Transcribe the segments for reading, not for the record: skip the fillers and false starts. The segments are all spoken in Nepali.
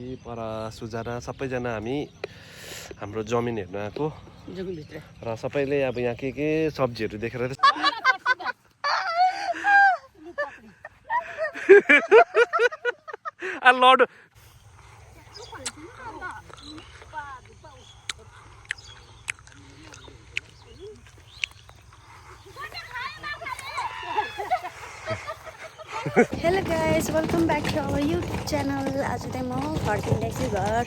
पर सुजना सबैजना हामी हाम्रो जमिन हेर्न आएको र सबैले अब यहाँ के सब्जीहरू देखेर लड Hello guys, welcome back to our YouTube channel. आज चाहिँ म फर्किँदैछु घर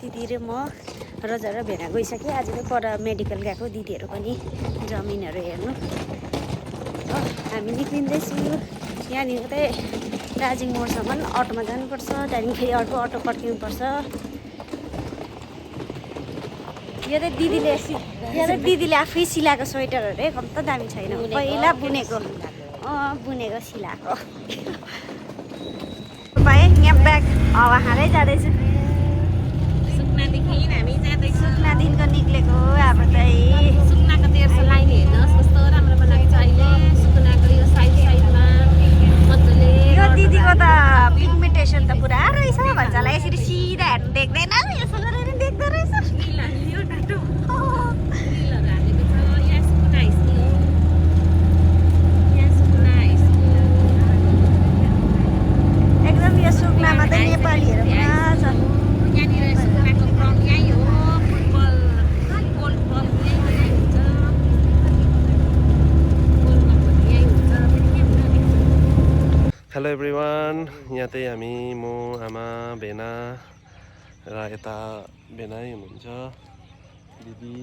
दिदी र म रजर भेना गइसकेँ। आज चाहिँ पर मेडिकल गएको दिदीहरू पनि जमिनहरू हेर्नु। हामी निक्लिँदैछु। यहाँनिर चाहिँ दार्जिलिङ मोडसम्म अटोमा जानुपर्छ, त्यहाँदेखि फेरि अर्को अटो पड्किनुपर्छ। यो चाहिँ दिदीले आफै सिलाएको स्वेटरहरू कम त दामी छैन, पहिला बुनेको सिलाएको भाइ। यहाँ ब्याग हावा खाँदै जाँदैछु। सुकुनादेखिको निक्लेको अब चाहिँ सुकुनाको 1300 लाइन हेर्नुहोस् कस्तो राम्रो बनाएको छ अहिले। सुकुनाको यो साइडमा मजाले यो दिदीको त पिगमेन्टेसन त पुरा रहेछ भन्छ होला। यसरी सिधा हेर्नु देख्दैन, यसो गरेर देख्दो रहेछ। एकदम यो सुकुनामा त नेपालीहरू पुरा छ। हेलो एभ्रिवान, यहाँ चाहिँ हामी म आमा भेना र यता भेनाइ हुनुहुन्छ दिदी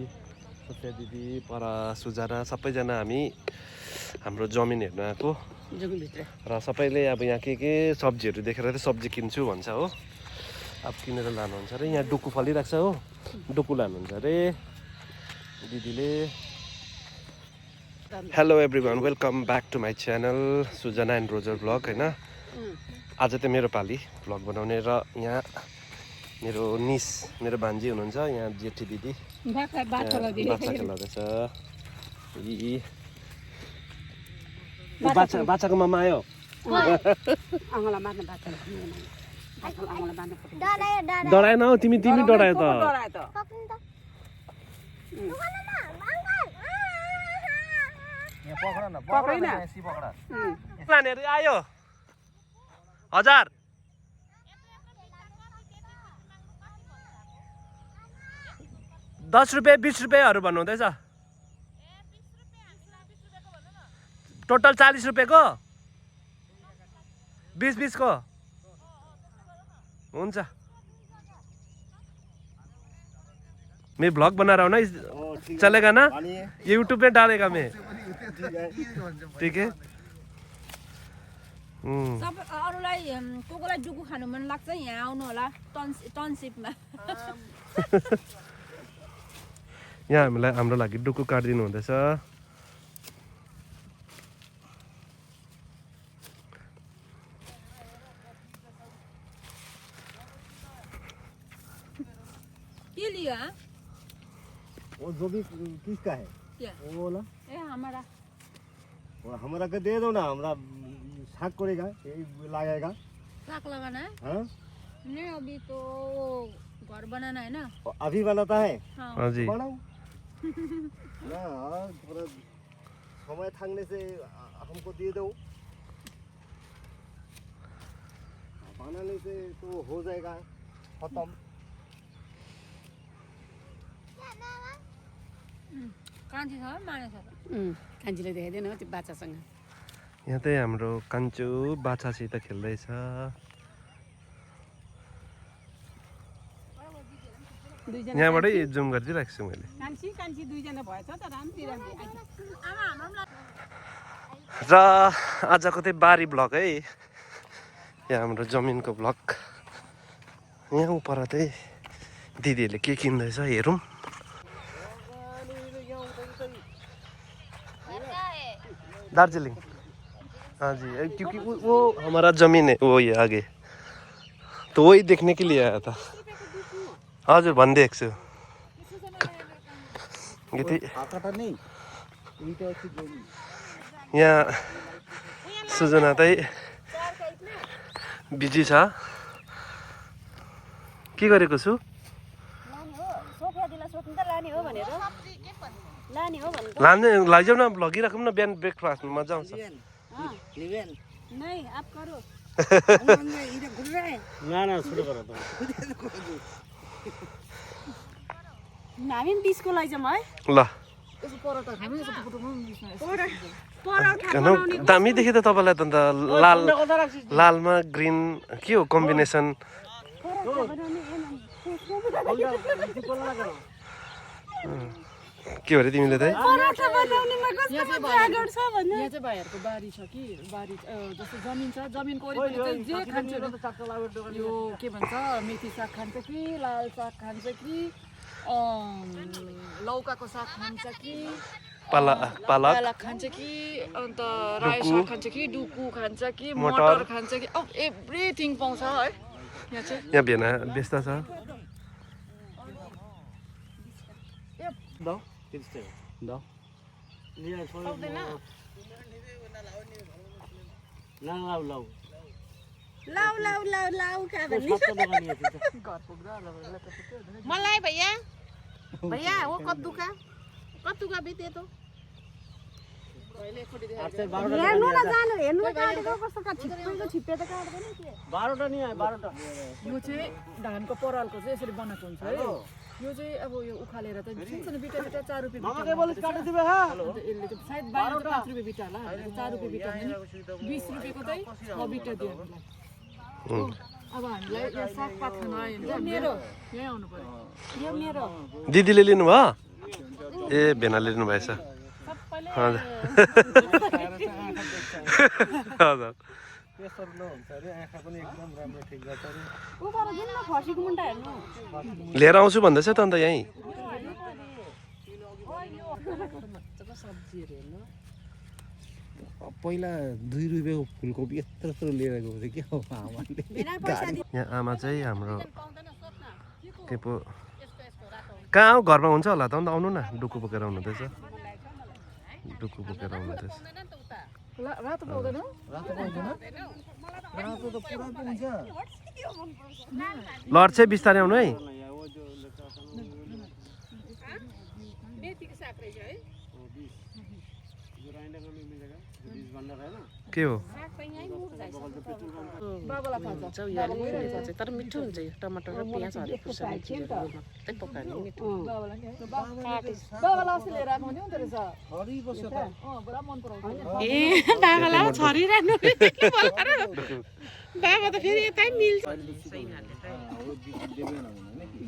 सत्य दिदी पर सुजना सबैजना हामी हाम्रो जमिन हेर्न आएको र सबैले अब यहाँ के सब्जीहरू देखेर चाहिँ सब्जी किन्छु भन्छ हो। अब किनेर लानुहुन्छ अरे। यहाँ डुकु फलिरहेको छ हो, डुकु लानुहुन्छ अरे दिदीले। Hello everyone, welcome back to my channel Sujana and Roger blog होइन। आज चाहिँ मेरो पाली ब्लग बनाउने र यहाँ मेरो निस मेरो भान्जी हुनुहुन्छ, यहाँ जेठी दिदी बाछा खेलाउँदैछ। बाछाको मामा आयो। डराएन हौ तिमी डरायो त। आयो 1000 10 रुपियाँ 20 रुपियाँहरू भन्नुहुँदैछ। टोटल 40 रुपियाँको 20 को हुन्छ। मैं ब्लॉग बना रहा हूँ ना, चलेगा ना, ये यूट्यूब पे डालेगा मैं, ठीक है। सब अरूलाई कोकोलाई डुकु खानु मन लाग्छ यहाँ आउनु होला टनसिपमा। यहाँ हामीलाई हाम्रो लागि डुकु काटिदिनु हुँदैछ। के लियो वो जो भी किसका है वो वाला हमारा का दे दो ना, हमारा साग करेगा, यही लगाएगा। साग लगाना है? हाँ? नहीं अभी तो घर बनाना है ना। अभी बनाता है? हाँ जी। बनाओ ना, थोड़ा समय थाकने से हमको दे दो, बनाने से तो हो जाएगा खत्म। कान्छी छ माने छ कान्छीले देखाइदिएन त्यो बाछासँग। यहाँ चाहिँ हाम्रो कान्छो बाछासित खेल्दैछ। यहाँबाटै जुम गरिदिइरहेको छु मैले। कान्छी दुईजना भएछ त राम्री र आजको चाहिँ बारी ब्लग है, यहाँ हाम्रो जमिनको ब्लग। यहाँ पर चाहिँ दिदीहरूले के किन्दैछ हेरौँ। दार्जिलिंग, हाँ जी, क्योंकि वो हमारा जमीन है, वो ये आगे, तो वही देखने के लिए आया था। हजुर भनिदिएको छु। यहाँ सुजना चाहिँ बिजी छ के गरेको छु लाने हो सोफिया दिला सोध्नु त लाने हो भनेर लाने हो भनेर लाने लैजाऊ न लगिराखौँ न बिहान ब्रेकफास्ट मजा आउँछ नहीं आप करो ना सुरु गर त हामी पनि 20 को लैजाउँ है ल दामी देखेँ त तपाईँलाई त अन्त लालमा ग्रिन के हो कम्बिनेसन के भरे तिमीले त यहाँ चाहिँ भाइहरूको बारी छ कि बारी जस्तो जमिन छ जमिनको वरिपरि चाहिँ जे खान्छ यो के भन्छ मेथी साग खान्छ कि लाल साग खान्छ कि लौकाको साग खान्छ कि पालक पालक खान्छ कि अन्त रायो साग खान्छ कि डुकु खान्छ कि मटर खान्छ कि अब एभ्रिथिङ पाउँछ है यहाँ चाहिँ यहाँ भेना व्यस्त छ मलाई भैया भैया वो कद्दू का भी दे दो हेर्नु न जानु हेर्नु काटेको कस्तो छिप्पेको छिप्पे त काट्दैन के 12 नि आयो 12 यो चाहिँ धानको परालको चाहिँ यसरी बनाएको हुन्छ है यो चाहिँ अब यो उखालेर त सानो बिटा 4 रुपैयाँ बिटा अन्त यसले चाहिँ सायद 12 5 रुपैयाँ बिटा होला 4 रुपैयाँ बिटा भने 20 रुपैयाँको चाहिँ 6 बिटा दियो हामीलाई अब हामीलाई यहाँ सागपात खान आयो भने मेरो यहीँ आउनु पर्यो यो मेरो दिदीले लिनु भयो ए भेनाले लिनु भएछ हजुर हजुर उबाट जुन न खसीको मुन्टा हेर्नु लिएर आउँछु भन्दैछ त अन्त यहीँ पहिला 2 रुपैयाँको फुलकोपी यत्रो लिएर गएको थियो के हो आमाले यहाँ आमा चाहिँ हाम्रो के पो कहाँ हो घरमा हुन्छ होला त अन्त आउनु न डुकु बोकेर आउनुहुँदैछ डुकु बोकेर आउनुहुँदैछ रातो पाउँदैन रातो त पुरा पाउँछ लड चाहिँ बिस्तारै आउनु है के हो बाबालाई थाहा छ तर मिठो हुन्छ यो टमाटर र प्याज हालेर खुर्सानी मात्रै पकाउने मिठो बाबालाई अस्ति लिएर आएको हुन्थ्यो नि त रहेछ हरि बस्यो त पुरा मन पराउँछ ए बाबालाई छरिरहनु बाबा त फेरि यतै मिल्छ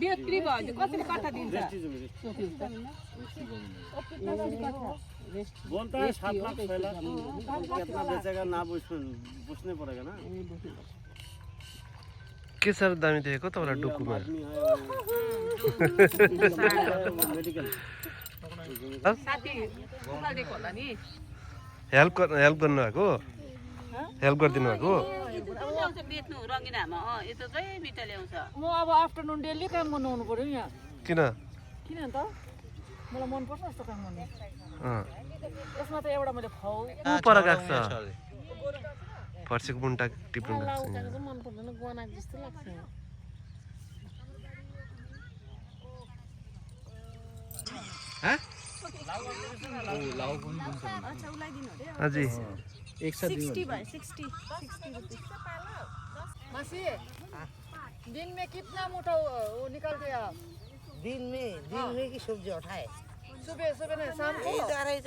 बिक्री भयो भने कसरी कट्टा दिन्छ बोलता है 7 लाख 6 लाख कितना बेचेगा ना पूछने पड़ेगा ना के साह्रो दामी देखेको तपाईँलाई डुकुमा हेल्प गर्नुभएको हेल्प गरिदिनु भएको बेच्नु रङ्गिनामा यता चाहिँ मिठा ल्याउँछ म अब आफ्टरनुन डेली काम गर्नु आउनु पर्यो यहाँ किन किन त मलाई मन पर्छ यस्तो काम गर्नु यसमा त एउटा मैले फाउ पर गएको छ फर्सीको मुन्टा टिप्नु गएको छ मन पर्दैन गनाएको जस्तो लाग्छ अझै 60 भाइ 60 रुपैयाँ मासी दिन में कितना मोटा वो निकालते हैं आप दिन में की सब्जी उठाए सुबह सुबह नहीं शाम को अढ़ाई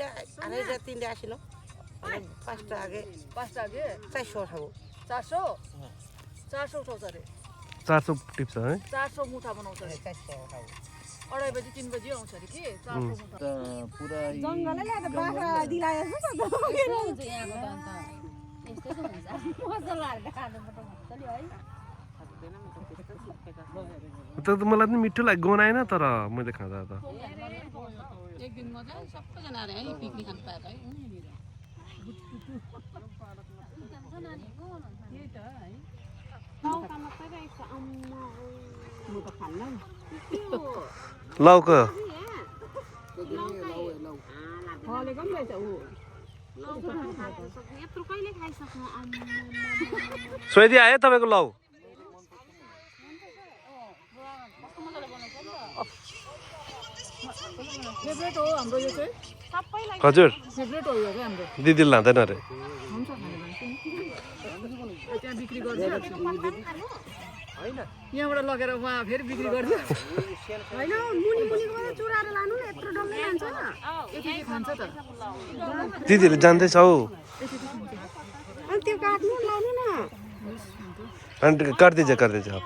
3 आसिलो 5टा आगे 400 उठाबो 400 उठाउँछ अरे 400 टिप्छ है 400 मुठा बनाउँछ अरे 400 उठाबो 2:30 बजी 3 बजी आउँछ अरे कि 400 मुठा पूरा जङ्गलै ल्याएर बाख्रा दिलायो जस्तो त हुन्छ यहाँको त अन्त यस्तै हुन्छ मसलाहरू खानु चल्यो है त मलाई पनि मिठो लाग्यो गनाएन तर मैले खाँदा त एक दिन मजा सबैजना आएर है पिकनिक खानु पाएको है लौका फलेको पनि रहेछ ऊ यत्रो कहिले खाइसक्नु सोधी आयो तपाईँको लौ फेभरेट हो हाम्रो यो चाहिँ हजुर फेभरेट हो यो चाहिँ हाम्रो दिदीले लाँदैन अरे हुन्छ खाने मान्छे त्यहाँ बिक्री गरिदियो यहाँबाट लगेर उहाँ फेरि बिक्री गरिदियो होइन मुनि मुनिबाट चुराएर लानु न यत्रो डल्लै लान्छ यति खान्छ त दिदीले जान्दैछ हौ अनि त्यो काट्नु लाउनु न अनि काट्दैछ अब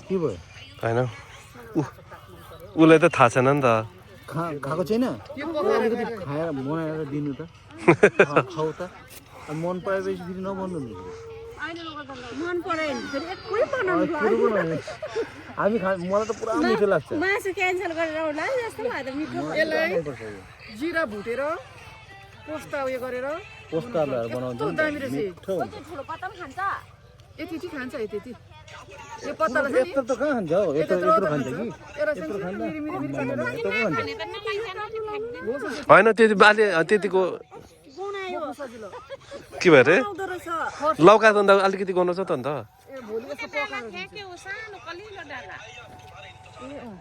के भयो होइन उसलाई त थाहा छैन नि त खाएको छैन अलिकति खाएर बनाएर दिनु त खाऊ त मन परेपछि फेरि नबन्नु नि मन परेन फेरि एकै बनाउनु हामी मलाई त पुरा मिठो लाग्छ मासु क्यान्सल गरेर होला जस्तो भयो त मिठो यसलाई जिरा भुटेर पोस्ता उयो गरेर पोस्टा बनाउँछ दामी रहेछ मिठो हुन्छ ठुलो पत्ता पनि खान्छ यति खान्छ यति यो पत्तालाई चाहिँ यत्रो त कहाँ खान्छ हौ यत्रो खान्छ कि एउटा चाहिँ मिरी यत्रो खान्छ होइन त्यति बाले त्यतिको बनायो सजिलो के भयो अरे आउँदो रहेछ लौका त अन्त अलिकति गर्नु छ त अन्त ए भोलि जस्तो पकाएर सानो कलिलो डाला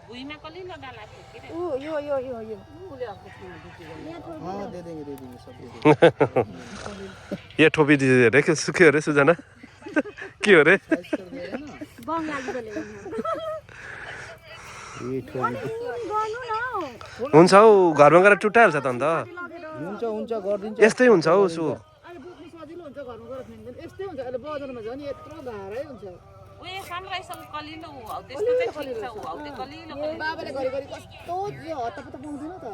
भुइँमा कलिलो डाला ऊ यो यो यो यो दे देंगे सब यहाँ ठोपी दिदी अरे के अरे सुजना के हो अरे बङ्गालीले हुन्छ हौ घरमा गएर टुटाइहाल्छ त अन्त हुन्छ गरिदिन्छ यस्तै हुन्छ हौ सु अहिले बोक्नु सजिलो हुन्छ घरमा गएर फ्याँक्दैन यस्तै हुन्छ अहिले बजारमा झन् यत्रो भारै हुन्छ उयो सनराइजसँग कलिलो हौ त्यस्तो चाहिँ ठिक छ हौ त्यो कलिलो बाबाले घरिघरि कस्तो यो हत्तापत्ता पाउँदैन त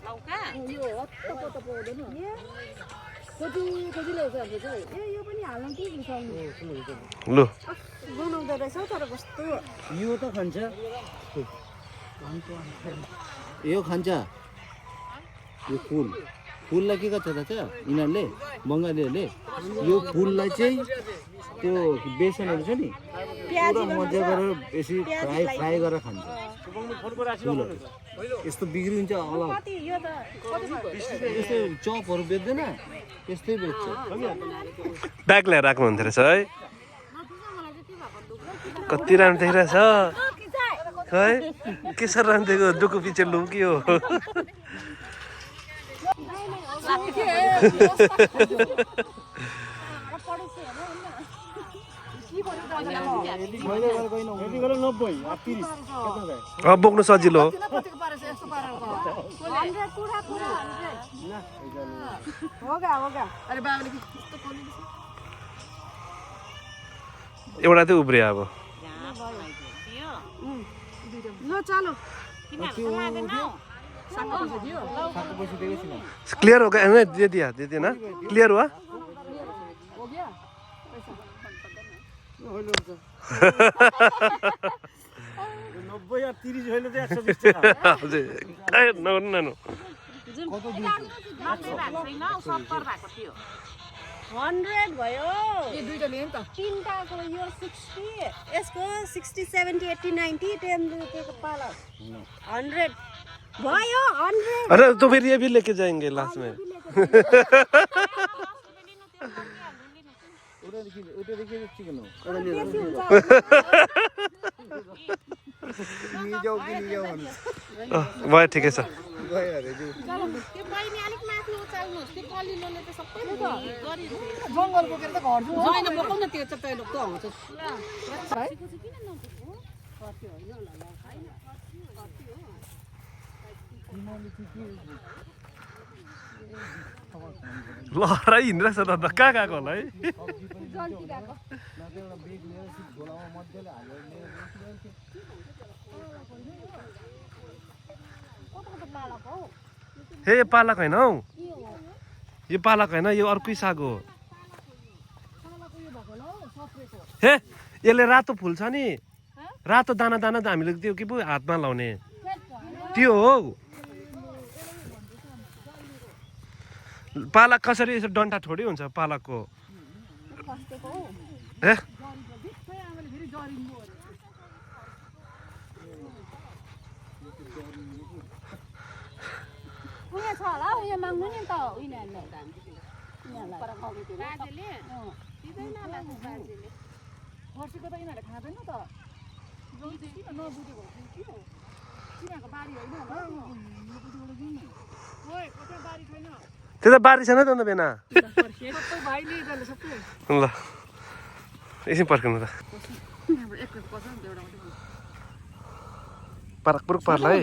लौका यो हत्तापत्ता पाउँदैन कति ल्याउँछ हाम्रो चाहिँ यो पनि हाल्नु के घुसाउनु लु बनाउँदो रहेछ तर कस्तो यो त खान्छ यो खान्छ यो फुललाई के गर्छ त यिनीहरूले बङ्गालीहरूले यो फुललाई चाहिँ त्यो बेसनहरू छ नि पुरा मजा गरेर बेसी फ्राई गरेर खान्छ फुलहरू यस्तो बिग्रिन्छ अलग यस्तो चपहरू बेच्दैन त्यस्तै बेच्छ ब्याग ल्याएर राख्नु हुन्थ्यो रहेछ है कति राम्रो देखिरहेछ है के सर राम्रो देखेको डुकु पछि लुम के हो अब बोक्नु सजिलो हो एउटा चाहिँ उब्रियो अब ल चलो क्लियर हो गया दे दिया ना क्लियर हुआ थियो 100 भयो यो दुईटा लिएँ नि त तीनटाको यो 60 यसको 60 70 80 90 10 रुपैयाँको पाला 100 भयो 100 अरे तो फिर ये भी लेके जाएंगे लास्ट में भयो ठिकै छ त्यो बहिनी अलिक माथि उचाल्नुहोस् त्यो कलिलोले त सबै जङ्गल बोकेर त घर जाउँ होइन बोकौ न त्यो चाहिँ तैलो त आउँछ लहरा हिँडिरहेछ त कहाँ गएको होला है हे पालक होइन हौ यो पालक होइन यो अर्कै साग हो हे यसले रातो फुल छ नि रातो दाना दाना त हामीले त्यो के पो हातमा लाउने त्यो हो पालक कसरी यसो डन्ठा थोडी हुन्छ पालकको ए उयो छ होला उयो माग्नु नि त उनीहरुले फर्सीको त यिनीहरूले खाँदैन त किन नबुझेको के हो तिनीहरूको बारी होइन होला ओए कतै बारी छैन त्यो त बारी छैन त अन्त बेना सबै भाइले जान्छ सबै ल एकछिन पर्खिनु त एक पर्छ नि एउटा मात्रै पारक पुरुक पार्ला है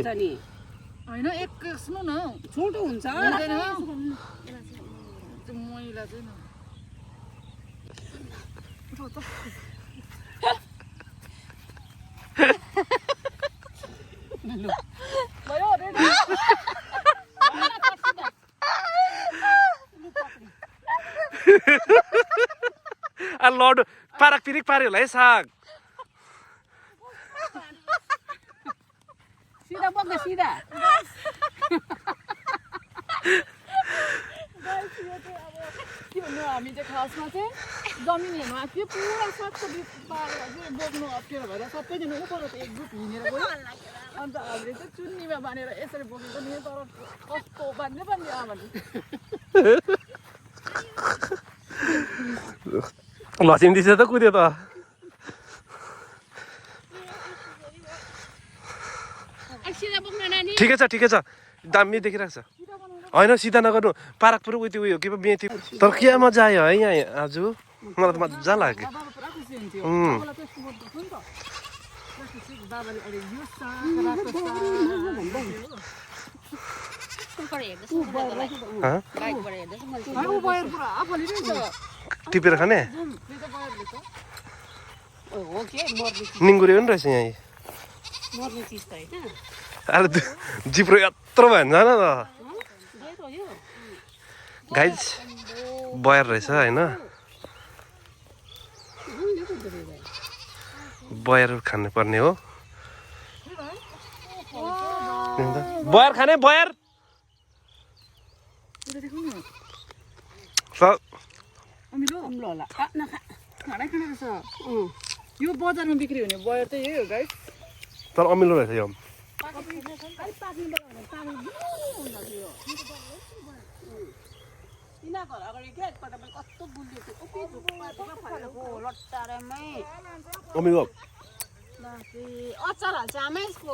होइन एक सुन्नु न छोटो हुन्छ त्यो मैला चाहिँ न भयो रेडी लड पारक पिरिक पार्यो होला है साग सिधा बोक्न सिधा के भन्नु हामी चाहिँ खासमा चाहिँ जमिन हेर्नु आएको थियो पुरा सागसब्जी पारेर चाहिँ बोक्नु अप्ठ्यारो भएर सबैजना उपर त एक ग्रुप हिँडेर गयो अन्त हामीले चाहिँ चुन्नीमा बाँधेर यसरी बोकेको नि तर कस्तो बाँध्ने भन्ने लसिम दिन्छ त कुद्यो त सिधा बोक्न नानी ठिकै छ दामी देखिरहेको छ होइन सिधा नगर्नु पारक पुरुक त्यो उयो के पो मेथी तर के मजा आयो है यहाँ आज मलाई त मजा लाग्यो बाबा पुरा खुसी हुन्थ्यो मलाई त्यस्तो बोक्छु नि त बाबाले अरे यो साग रातो बाइकबाट हेर्दैछु मैले साग ऊ बयर पुरा फलिरहेछ टिपेर खाने त्यो त बयरले त हो के मर्ने निङ्गुरे पनि रहेछ यहाँ मर्ने चिज त होइन अरे जिब्रो यत्रो भयो भने जान त गाइज बयर रहेछ होइन बयर खानु पर्ने हो बयर खाने बयर अमिलो अम्लो होला खाँडै खाँडै रहेछ यो बजारमा बिक्री हुने बयर चाहिँ यही हो गाइस तर अमिलो रहेछ यो तिनीहरूको अगाडि क्या एकपल्ट मैले कस्तो बुझ्दै थिएँ लट्टारेमै अमिलो अचार हाल्छ आमा यसको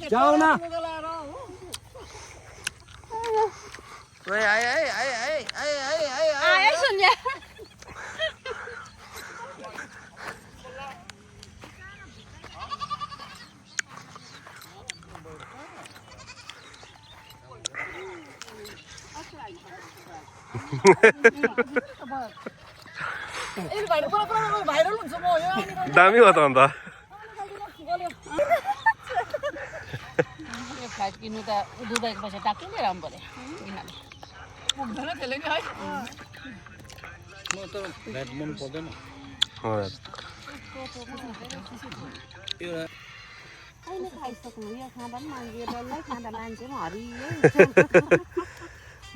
जाऊ न आए सुन्या भाइरल हुन्छ म यो दामी हो त अन्त यो फ्लाइट किन्नु त दुबईको पैसा टाक्कै लिएर आउनु पऱ्यो पुग्दैन त्यसले नि है म त भ्याट मन पर्दैन अहिले खाइसक्नु यो खाँदा पनि मान्छे डल्लै खाँदा मान्छे पनि हरियो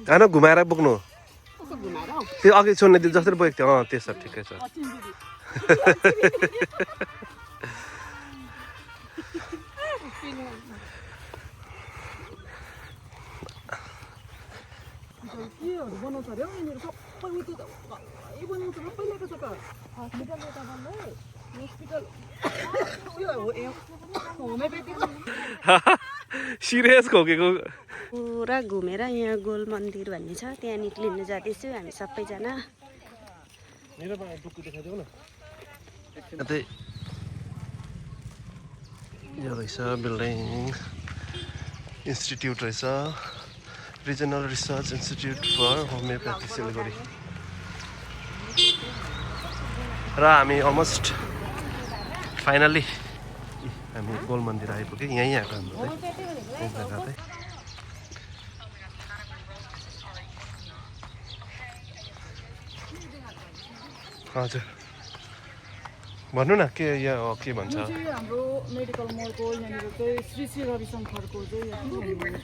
खान घुमाएर बोक्नु त्यो अघि सोध्ने जसरी बोकेको थियो त्यसो ठिकै छ केहरू बनाउँछ अरे हौ यिनीहरू सबै उयो त घरै बनाउँछ सबै ल्याएको छ त हस्पिटल यता बन्दै हस्पिटल उयो होमियोप्याथी सिरियस खोकेको पुरा घुमेर यहाँ गोल मन्दिर भन्ने छ त्यहाँ निक्लिनु जाँदैछु हामी सबैजना यो रहेछ बिल्डिङ इन्स्टिट्युट रहेछ regional research institute for homoeopathy Siliguri र हामी अलमोस्ट फाइनल्ली हामी गोल मन्दिर आइपुग्यो यहीँ आएको हाम्रो चाहिँ हजुर भन्नु न के यहाँ के भन्छ यो चाहिँ हाम्रो मेडिकल मलको यहाँनिर चाहिँ श्री श्री रविशङ्करको चाहिँ मन्दिरै भनौँ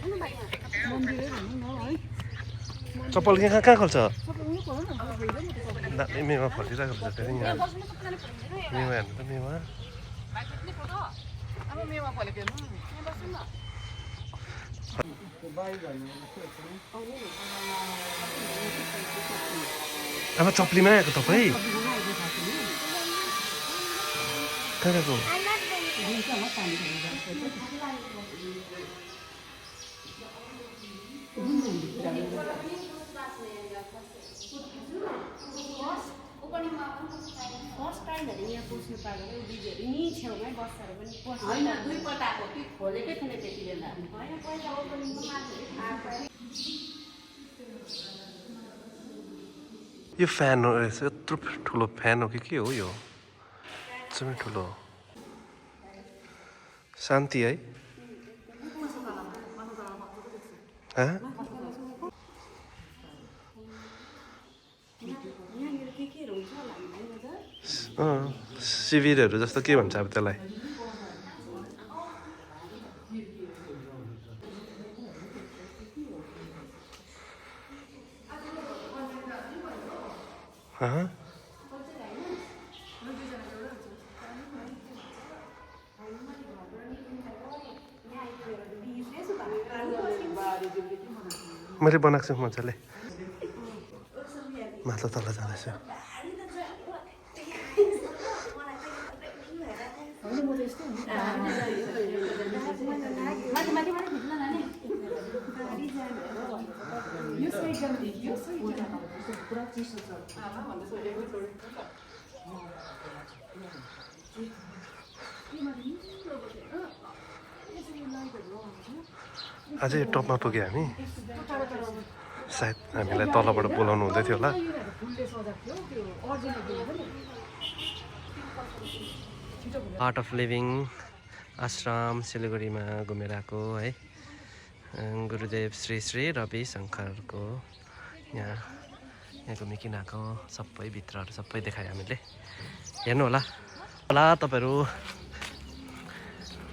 न है चप्पल कहाँ कहाँ खोल्छ सबै उयो भयो न दामी मेवा फर्किरहेको छ फेरि यहाँ मेवा हेर्नु त मेवा अब मेवा फलेको हेर्नु यहाँ बस्नु न अब चप्लीमा आएको तपाईँ कहाँ गएको फर्स्ट टाइमहरू यहाँ पुस्नु पाएको दिदीहरू नि छेउमै बसेर पनि होइन 2 पल्ट आएको कि खोलेकै थिएन त्यति बेला होइन पहिला ओपनिङमा यो फ्यान हो रहेछ यत्रो ठुलो फ्यान हो कि के हो यो एकदमै ठुलो शान्ति है शिविरहरू जस्तो के भन्छ अब त्यसलाई मैले बनाएको छु मजाले माथि तल जाँदैछु अझै टपमा पुग्यो हामी सायद हामीलाई तलबाट बोलाउनु हुँदै थियो होला आर्ट अफ लिभिङ आश्रम सिलगढीमा घुमेर आएको है गुरुदेव श्री श्री रविशङ्करको यहाँ घुमिकन आएको सबै भित्रहरू सबै देखायो हामीले हेर्नु होला तपाईँहरू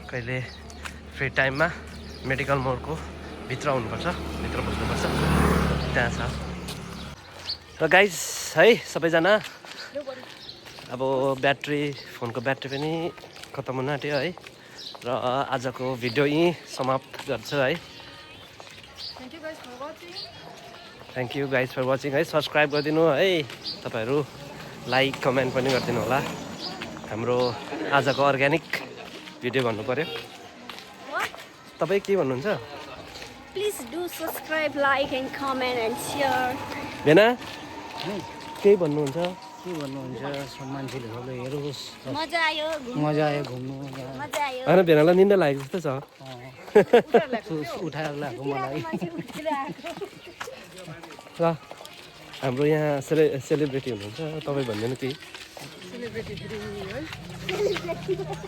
कहिले फ्री टाइममा मेडिकल मोडको भित्र आउनुपर्छ भित्र बस्नुपर्छ त्यहाँ छ र गाइज है सबैजना अब फोनको ब्याट्री पनि खतम हुन आँट्यो है र आजको भिडियो यहीँ समाप्त गर्छु है thank you guys for watching है सब्सक्राइब गरिदिनु है तपाईँहरू लाइक कमेन्ट पनि गरिदिनु होला हाम्रो आजको अर्ग्यानिक भिडियो भन्नु पर्यो तपाईँ के भन्नुहुन्छ please do subscribe like and comment and share भेना केही भन्नुहुन्छ के भन्नुहुन्छ मान्छेहरूले हेरोस् मजा आयो घुम्नु मजा आयो होइन भेनालाई निन्दा लागेको जस्तो छ उठाएर ल्याएको मलाई ल हाम्रो यहाँ सेलिब्रेटी हुनुहुन्छ तपाईँ भन्दैन कि सेलिब्रेटी है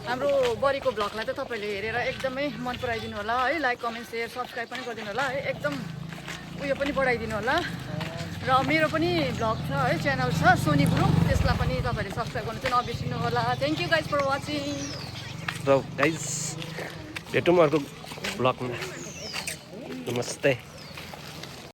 हाम्रो बरीको भ्लगलाई चाहिँ तपाईँले हेरेर एकदमै मन पराइदिनु होला है लाइक कमेन्ट सेयर सब्सक्राइब पनि गरिदिनु होला है एकदम उयो पनि बढाइदिनु होला र मेरो पनि भ्लग छ है च्यानल छ सोनी गुरुङ त्यसलाई पनि तपाईँहरूले सब्सक्राइब गर्नु चाहिँ नबिर्सिनु होला thank you guys for watching र गाइज भेटौँ अर्को भ्लगमा नमस्ते